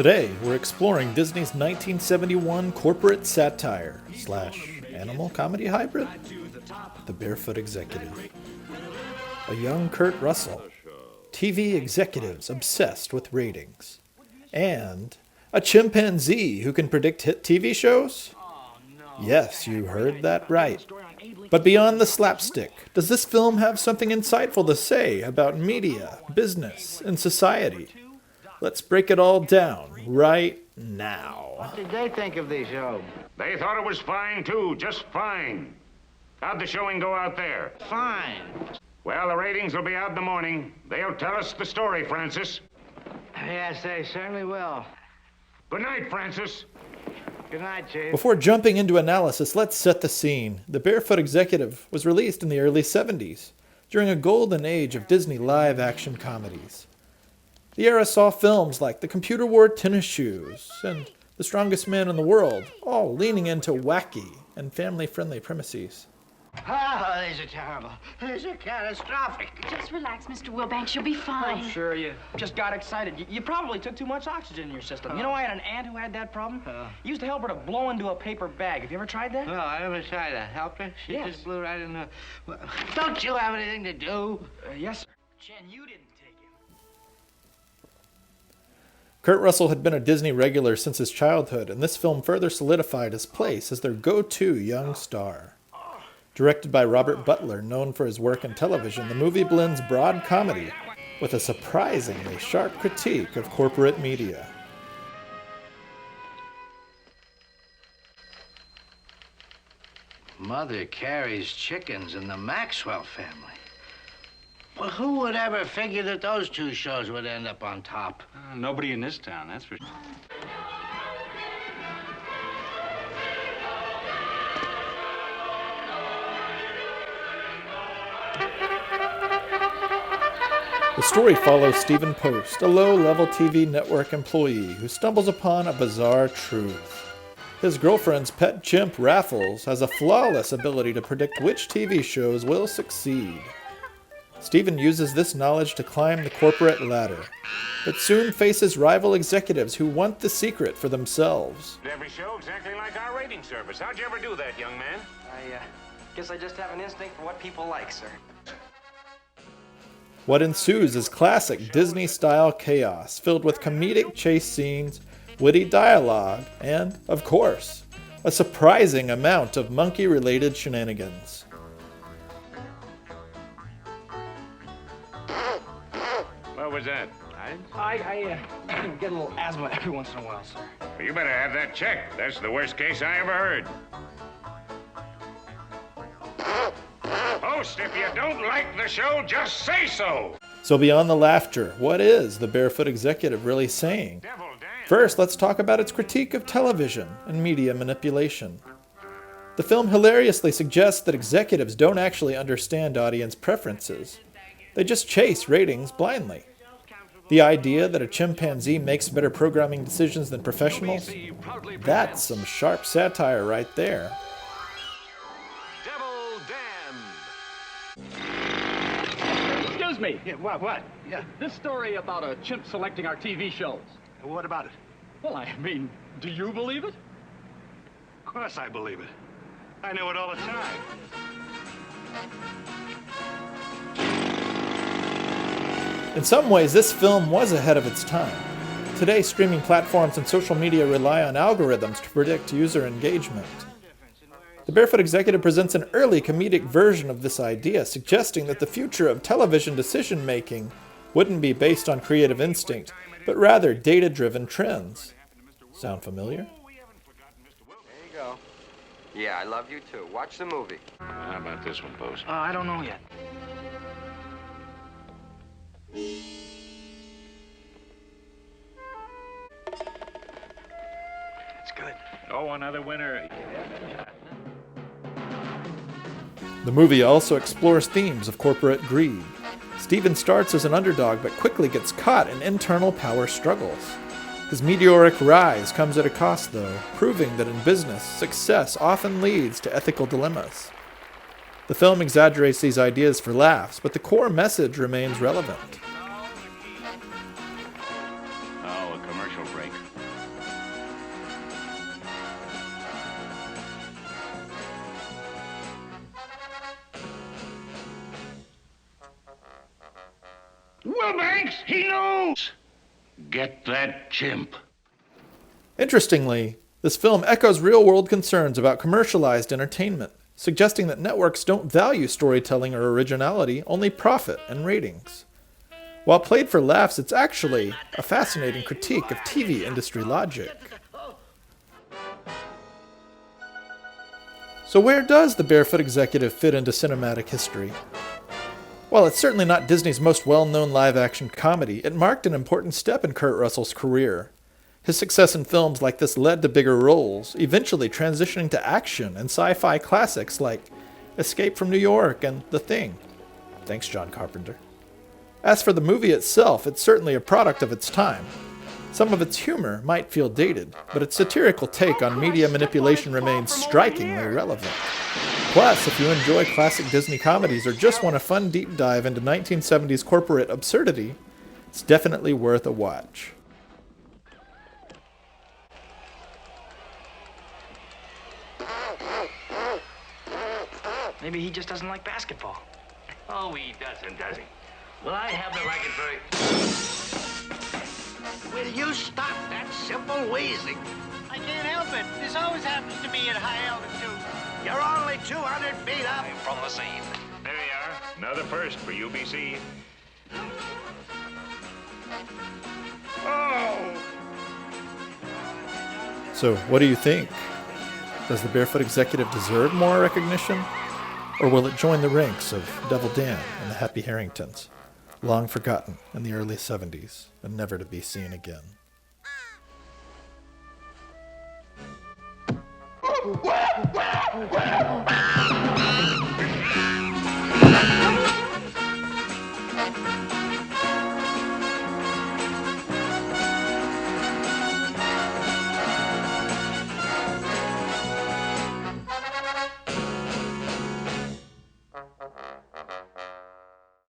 Today, we're exploring Disney's 1971 corporate satire / animal comedy hybrid, The Barefoot Executive. A young Kurt Russell, TV executives obsessed with ratings, and a chimpanzee who can predict hit TV shows? Yes, you heard that right. But beyond the slapstick, does this film have something insightful to say about media, business, and society? Let's break it all down right now. What did they think of the show? They thought it was fine, too. Just fine. How'd the showing go out there? Fine. Well, the ratings will be out in the morning. They'll tell us the story, Francis. Yes, they certainly will. Good night, Francis. Good night, Chief. Before jumping into analysis, let's set the scene. The Barefoot Executive was released in the early 70s, during a golden age of Disney live-action comedies. The era saw films like The Computer Wore Tennis Shoes and The Strongest Man in the World, all leaning into wacky and family-friendly premises. Oh, these are terrible. These are catastrophic. Just relax, Mr. Wilbanks. You'll be fine. I'm sure you just got excited. You probably took too much oxygen in your system. You know, I had an aunt who had that problem. Used to help her to blow into a paper bag. Have you ever tried that? No, I never tried that. Helped her? She Yes. just blew right in the... Don't you have anything to do? Yes, sir. Chen, you didn't take him. Kurt Russell had been a Disney regular since his childhood, and this film further solidified his place as their go-to young star. Directed by Robert Butler, known for his work in television, the movie blends broad comedy with a surprisingly sharp critique of corporate media. Mother carries chickens in the Maxwell family. Well, who would ever figure that those two shows would end up on top? Nobody in this town, that's for sure. The story follows Stephen Post, a low-level TV network employee who stumbles upon a bizarre truth. His girlfriend's pet chimp, Raffles, has a flawless ability to predict which TV shows will succeed. Stephen uses this knowledge to climb the corporate ladder, but soon faces rival executives who want the secret for themselves. Every show exactly like our rating service. How'd you ever do that, young man? I guess I just have an instinct for what people like, sir. What ensues is classic Disney-style chaos, filled with comedic chase scenes, witty dialogue, and, of course, a surprising amount of monkey-related shenanigans. What was that? I get a little asthma every once in a while, sir. Well, you better have that checked. That's the worst case I ever heard. Post, if you don't like the show, just say so. So beyond the laughter, what is The Barefoot Executive really saying? Devil damn. First, let's talk about its critique of television and media manipulation. The film hilariously suggests that executives don't actually understand audience preferences. They just chase ratings blindly. The idea that a chimpanzee makes better programming decisions than professionals? That's some sharp satire right there. Excuse me. Yeah, what? Yeah. This story about a chimp selecting our TV shows. What about it? Well, I mean, do you believe it? Of course I believe it. I know it all the time. In some ways, this film was ahead of its time. Today, streaming platforms and social media rely on algorithms to predict user engagement. The Barefoot Executive presents an early comedic version of this idea, suggesting that the future of television decision-making wouldn't be based on creative instinct, but rather data-driven trends. Sound familiar? There you go. Yeah, I love you too. Watch the movie. How about this one, Post? I don't know yet. It's good. Oh, another winner. The movie also explores themes of corporate greed. Stephen starts as an underdog but quickly gets caught in internal power struggles. His meteoric rise comes at a cost, though, proving that in business, success often leads to ethical dilemmas. The film exaggerates these ideas for laughs, but the core message remains relevant. Oh, a commercial break. Wilbanks, he knows! Get that chimp. Interestingly, this film echoes real-world concerns about commercialized entertainment, suggesting that networks don't value storytelling or originality, only profit and ratings. While played for laughs, it's actually a fascinating critique of TV industry logic. So where does The Barefoot Executive fit into cinematic history? While it's certainly not Disney's most well-known live-action comedy, it marked an important step in Kurt Russell's career. His success in films like this led to bigger roles, eventually transitioning to action and sci-fi classics like Escape from New York and The Thing. Thanks, John Carpenter. As for the movie itself, it's certainly a product of its time. Some of its humor might feel dated, but its satirical take on media manipulation remains strikingly relevant. Plus, if you enjoy classic Disney comedies or just want a fun deep dive into 1970s corporate absurdity, it's definitely worth a watch. Maybe he just doesn't like basketball. Oh, he doesn't, does he? Well, I happen to like it very... Will you stop that simple wheezing? I can't help it. This always happens to me at high altitude. You're only 200 feet up. I'm from the scene. There you are. Another first for UBC. Oh! So, what do you think? Does the Barefoot Executive deserve more recognition? Or will it join the ranks of Devil Dan and the Happy Harringtons, long forgotten in the early 70s and never to be seen again? Wow!